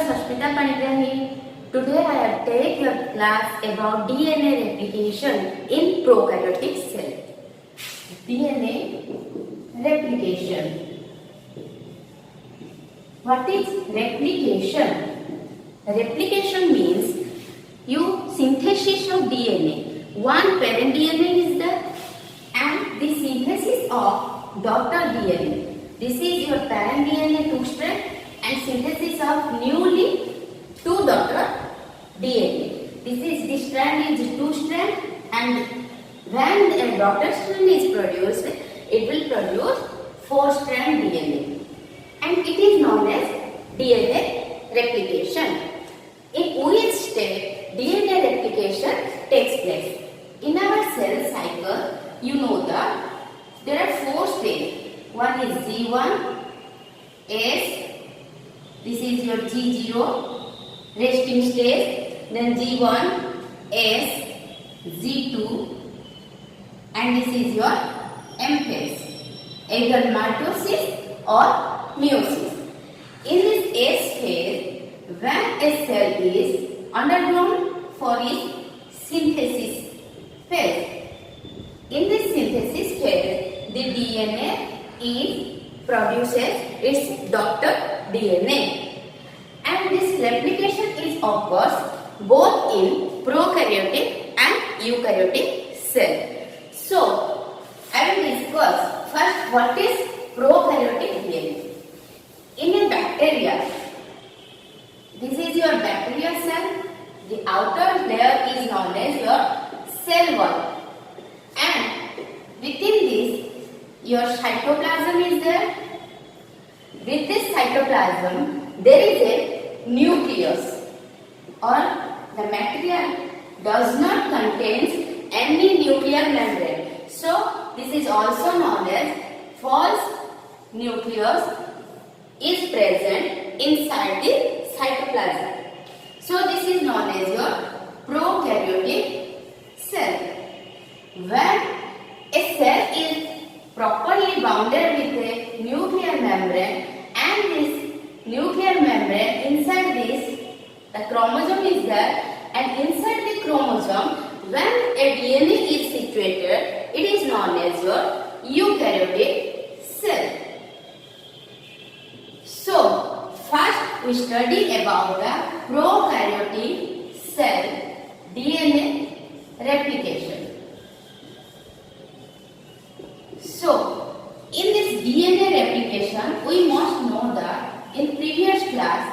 Sashmita Panigrahi. Today I have taken your class about DNA replication in prokaryotic cell. DNA replication. What is replication? Replication means you synthesis of DNA. One parent DNA is there and the synthesis of daughter DNA. This is your parent DNA 2 strand and synthesis of newly 2 daughter DNA. This strand is 2 strand, and when a daughter strand is produced, it will produce 4 strand DNA, and it is known as DNA replication. In which state DNA replication takes place? In our cell cycle, you know that there are 4 stages. One is G1, S, this is your G0, resting stage, then G1, S, G2, and this is your M phase, either mitosis or meiosis. In this S phase, when a cell is undergone for its synthesis phase, in this synthesis phase, the DNA produces its daughter DNA, and this replication is occurs both in prokaryotic and eukaryotic cell. So, I will discuss first what is prokaryotic DNA. In a bacteria, this is your bacterial cell. The outer layer is known as your cell wall, and within this your cytoplasm is there. With this cytoplasm, there is a nucleus, or the material does not contain any nuclear membrane. So, this is also known as false nucleus is present inside the cytoplasm. So, this is known as your prokaryotic cell. When a cell is properly bounded with a nuclear membrane, and this nuclear membrane, inside this the chromosome is there, and inside the chromosome when a DNA is situated, it is known as your eukaryotic cell. So first we study about the prokaryotic cell DNA replication. So, in this DNA replication, we must know that in previous class,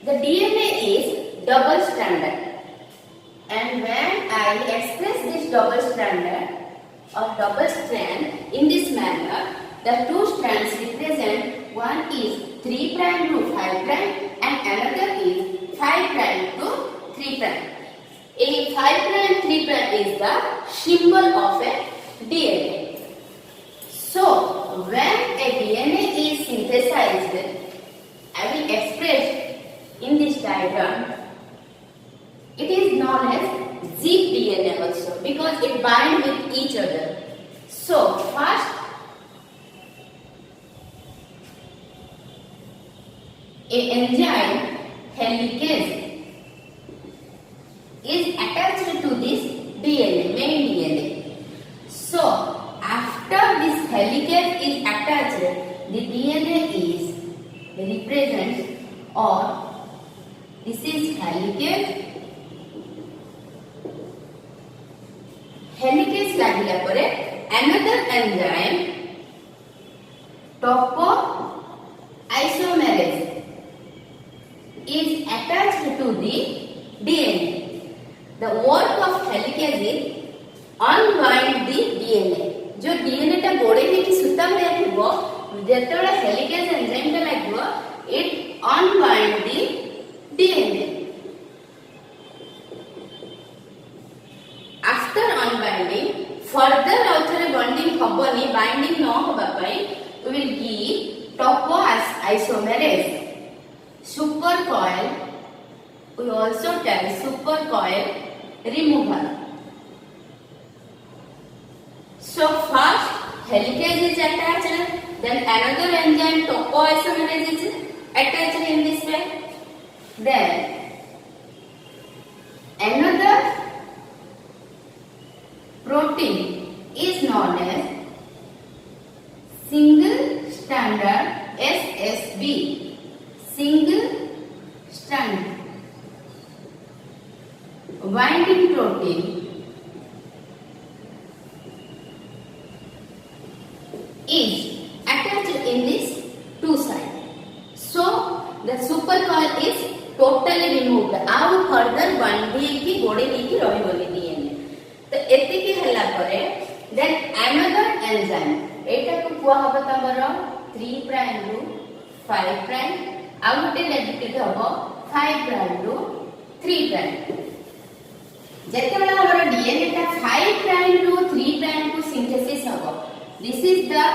the DNA is double stranded, and when I express this double stranded or double strand in this manner, the 2 strands represent, one is 3' to 5' and another is 5' to 3'. A 5' 3' is the symbol of a DNA. So, when a DNA is synthesized, I will express in this diagram, it is known as zip DNA also because it binds with each other. So, first, a enzyme helicase is attached to this DNA, main DNA. So, after this helicase is attached, the DNA is represents, or this is helicase. Helicase lagila pore another enzyme topoisomerase is attached to the DNA. The work of helicase is unbind the DNA. जो DNA टा गोड़े में की सूता में रखिबो जेतोला helicase enzyme टा लागबो it unbind the DNA. After unbinding further आउथरे बॉन्डिंग हबनी बाइंडिंग न होबा पई we will give topoisomerase. Super coil, we also tell super coil removal. So first helicase is attached, then another enzyme topoisomerase is attached in this way. Then another protein is known as single stranded SSB. Single strand binding protein is attached in this two sides. So the supercoil is totally removed. Now further binding की गोड़े नहीं रही DNA. तो एतिकी हल्ला करे then another enzyme. एटा को कुआ हबा तमरो 3 prime रू 5 prime. ଆଉ ଗୋଟେ ନେଗେଟିଭ ହବ 5 prime ରୁ 3 prime. ଯେତେବେଳେ ଆମର DNA ଟା 5 prime ରୁ 3 prime କୁ synthesis ହବ. This is the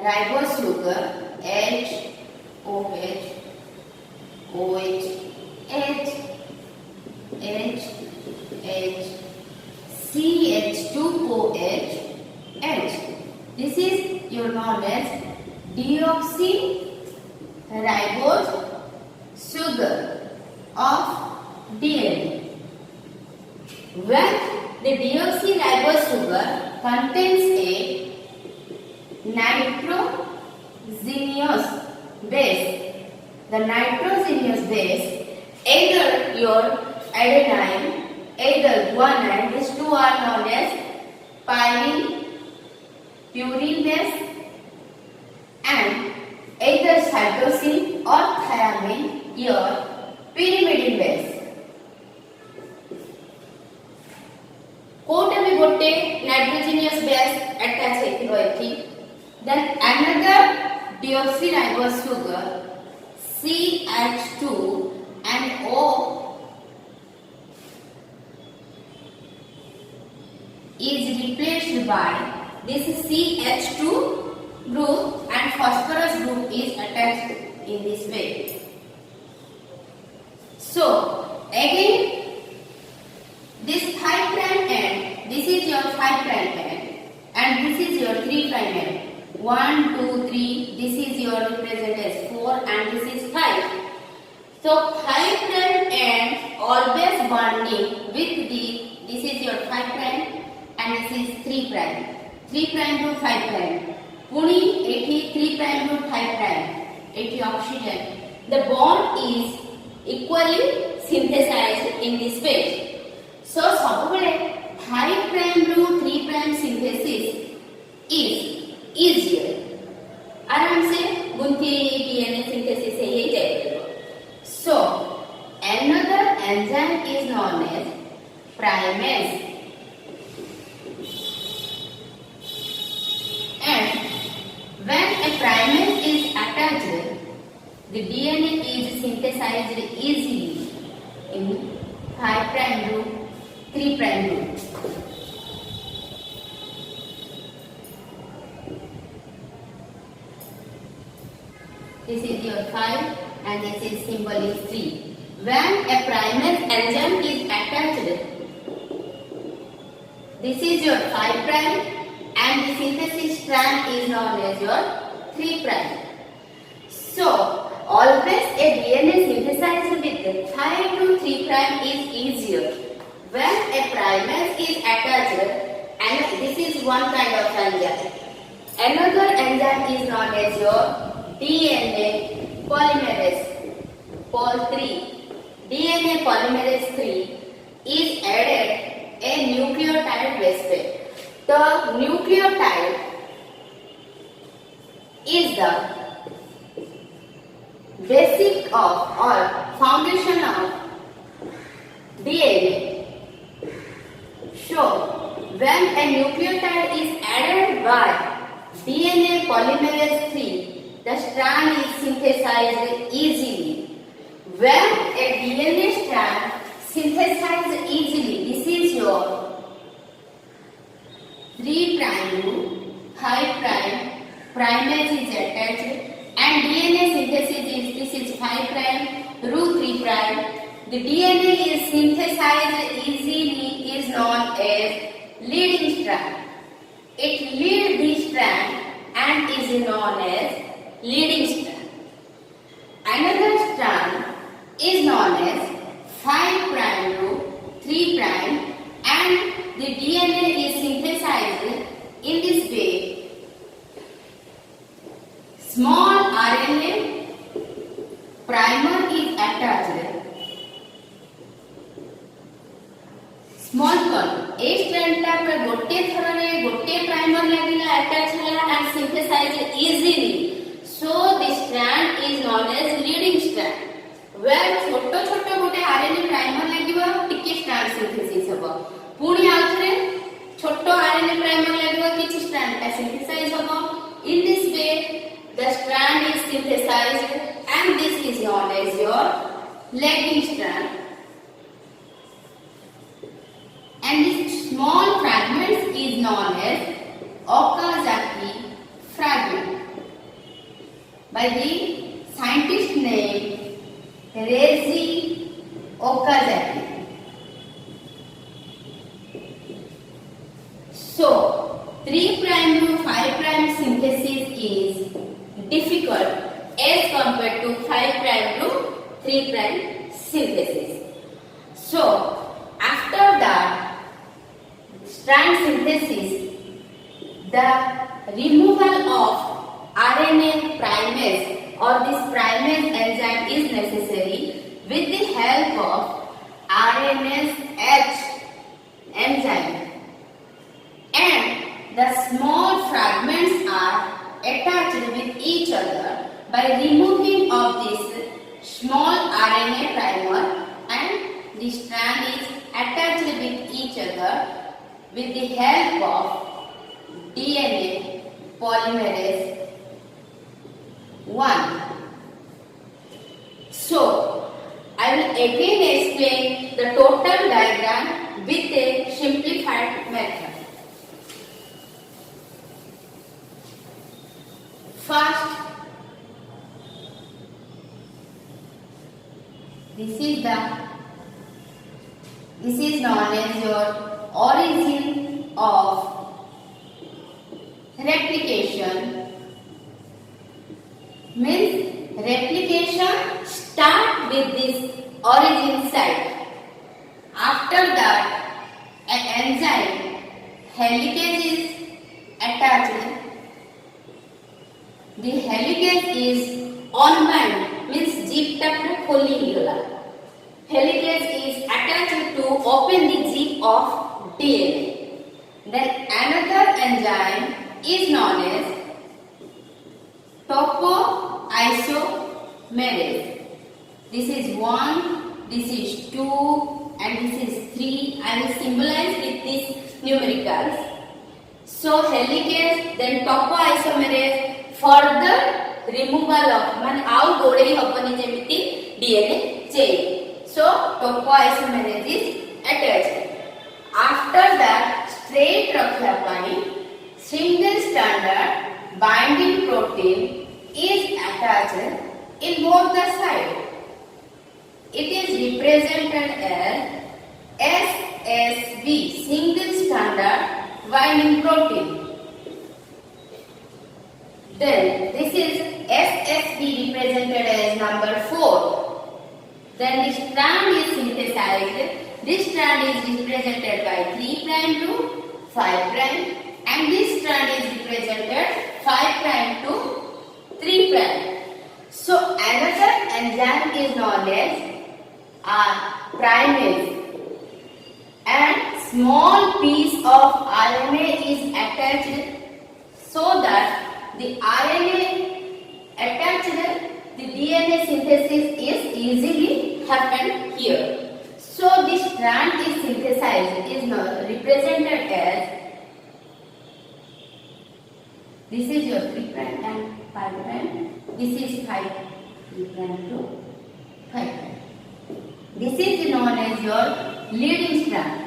ribose sugar H OH OH H H H CH2OH H. This is your known as deoxyribose sugar of DNA. When the deoxyribose sugar contains a nitrogenous base, the nitrogenous base, either your adenine, either guanine, these two are known as pyrene, purine base, and either cytosine or thiamine, your pyrimidine base. कोटे भी गोटे nitrogenous base attach हेतिबो एथि. Then another deoxyribose sugar CH2 and O is replaced by this CH2 group and phosphorus group is attached in this way. So again this 5 prime end, this is your 5 prime end and this is your 3 prime end. 1, 2, 3, this is your represent as 4 and this is 5. So 5 prime end always bonding with this is your 5 prime and this is 3 prime. 3 prime to 5 prime. Puni 3 prime to 5 prime. 80 oxygen. The bond is equally synthesized in this phase. So सबुबले 5 prime to 3 prime synthesis is easier. आराम से गुंथी DNA synthesis से ही जाएगा. So another enzyme is known as primase. And when a primase is attached, the DNA is synthesized easily in 5 prime group, 3 prime group. This is your 5 and this is symbol is 3. When a primase enzyme is attached, this is your 5 prime and the synthesis strand is known as your 3 prime. So always a DNA synthesized with 5 to 3 prime is easier. When a primase is attached, and this is one kind of enzyme. Another enzyme is known as your DNA polymerase Pol3. DNA polymerase 3 is added a nucleotide base pair. The nucleotide is the basic of or foundation of DNA. So when a nucleotide is added by DNA polymerase 3, the strand is synthesized easily. When a DNA strand synthesized easily, this is your 3 prime group, 5 prime, primase is attached, and DNA synthesis is this is 5 prime, root 3 prime. The DNA is synthesized easily is known as leading strand. It leads the strand and is known as leading strand. Another strand is known as 5 prime to 3 prime, and the DNA is synthesized in this way. Small RNA primer is attached. Small con A strand टा पर गोटे थररे गोटे primer लागिला attach होला and synthesized easily. So this strand is known as leading strand. Where छोटो छोटो गोटे RNA primer लागिबो टिके strand synthesis हबो. पुणी आउथरे छोटो RNA प्राइमर लागिबो किछि strand टा synthesize हबो. In this way the strand is synthesized and this is known as your lagging strand. And this small fragments is known as Okazaki fragment by the scientist name Reizi Okazaki. So 3 prime to 5 prime synthesis is difficult as compared to 5 prime to 3 prime synthesis. So after that strand synthesis, the removal of RNA primase or this primase enzyme is necessary with the help of RNase H enzyme, and the small fragments are attached with each other by removing of this small RNA primer, and the strand is attached with each other with the help of DNA polymerase 1. So, I will again explain the total diagram with a simplified method. First, this is known as your origin of replication. Means replication start with this origin site. After that, an enzyme helicase is attached. The helicase is unbound, means zip tap kholi gala. Helicase is attached to open the zip of DNA. Then another enzyme is known as topoisomerase. This is 1, this is 2, and this is 3. I will symbolize with these numericals. So helicase, then topoisomerase, further removal of man out godei hapani jemiti DNA chain. So topoisomerase is attached. After that, straight rakhiya pai single standard binding protein is attached in both the sides. It is represented as SSB, single standard binding protein. Then this is SSB represented as number 4. Then the strand is synthesized. This strand is represented by 3 prime to 5 prime, and this strand is represented 5 prime to 3 prime. So another enzyme is known as primase, and small piece of RNA is attached so that the RNA attached, the DNA synthesis is easily happen here. So this strand is synthesized, is represented as, this is your 3 prime and 5 prime, this is 5 3 prime to 5 prime. This is known as your leading strand.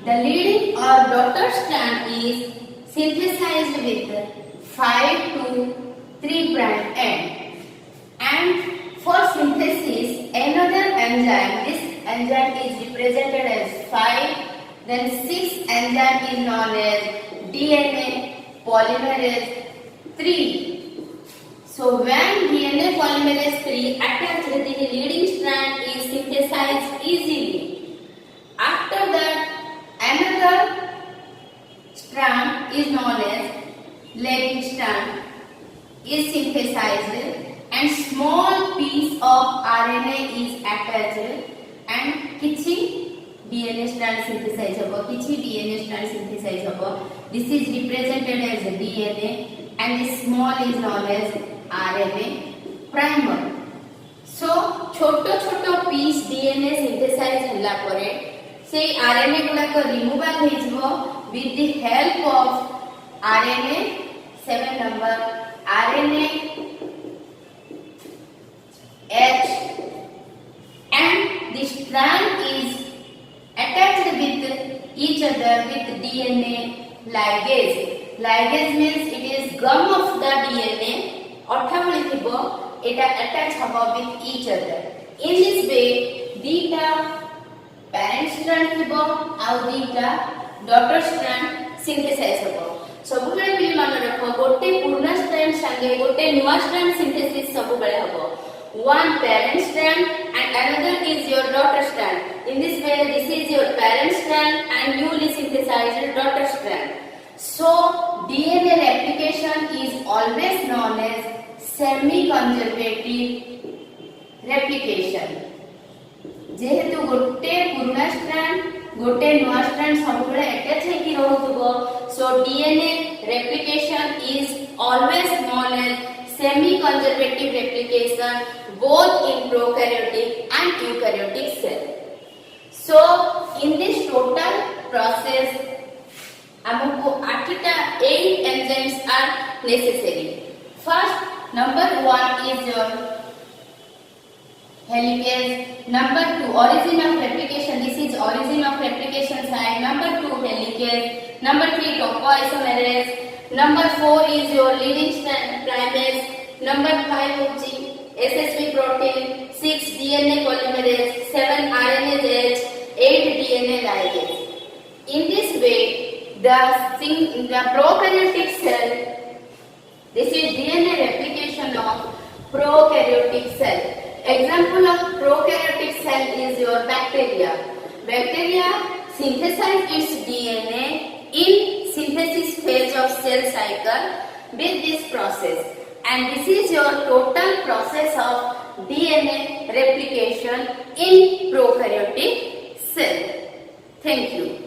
The leading or daughter strand is synthesized with 5 to 3 prime end, and for synthesis, another enzyme, this enzyme is represented as 5, then 6 enzyme is known as DNA polymerase 3. So when DNA polymerase III attached, the leading strand is synthesized easily. After that, another strand is known as lagging strand is synthesized and small piece of RNA is attached and किछि DNA strand synthesize होगा, किछि DNA strand synthesize होगा. This is represented as DNA and this small is known as RNA primer. So छोटो छोटो piece DNA synthesize होला परे से RNA गुड़ा को removal हो जिवो with the help of RNA 7 number RNA H and the strand is attached with each other with DNA ligase. Ligase means it is gum of the DNA. अठावली थिबो एटा attach हबो with each other. In this way, दीटा parent strand थिबो आउ दीटा daughter strand synthesize हबो. सबु बेले भी मन रखो गोटे पूर्ण strand संगे गोटे नुवा strand synthesis सबु बेले हबो. One parent strand and another is your daughter strand. In this way, this is your parent strand and newly synthesized daughter strand. So, DNA replication is always known as semi-conservative replication. जेहेतु गोटे पुराना strand गोटे नुआ strand सबुबले attach है कि रहउतबो so DNA replication is always known as semi conservative replication both in prokaryotic and eukaryotic cell. So in this total process हमको 8 enzymes are necessary. First, number 1 is your helicase. Number 2, origin of replication. This is origin of replication site. Number 2, helicase. Number 3, topoisomerase. Number 4 is your leading strand primase. Number 5 is SSP protein. 6 DNA polymerase. 7 RNase H. 8 DNA ligase. In this way, the prokaryotic cell. This is DNA replication of prokaryotic cell. Example of prokaryotic cell is your bacteria. Bacteria synthesize its DNA in synthesis phase of cell cycle with this process, and this is your total process of DNA replication in prokaryotic cell. Thank you.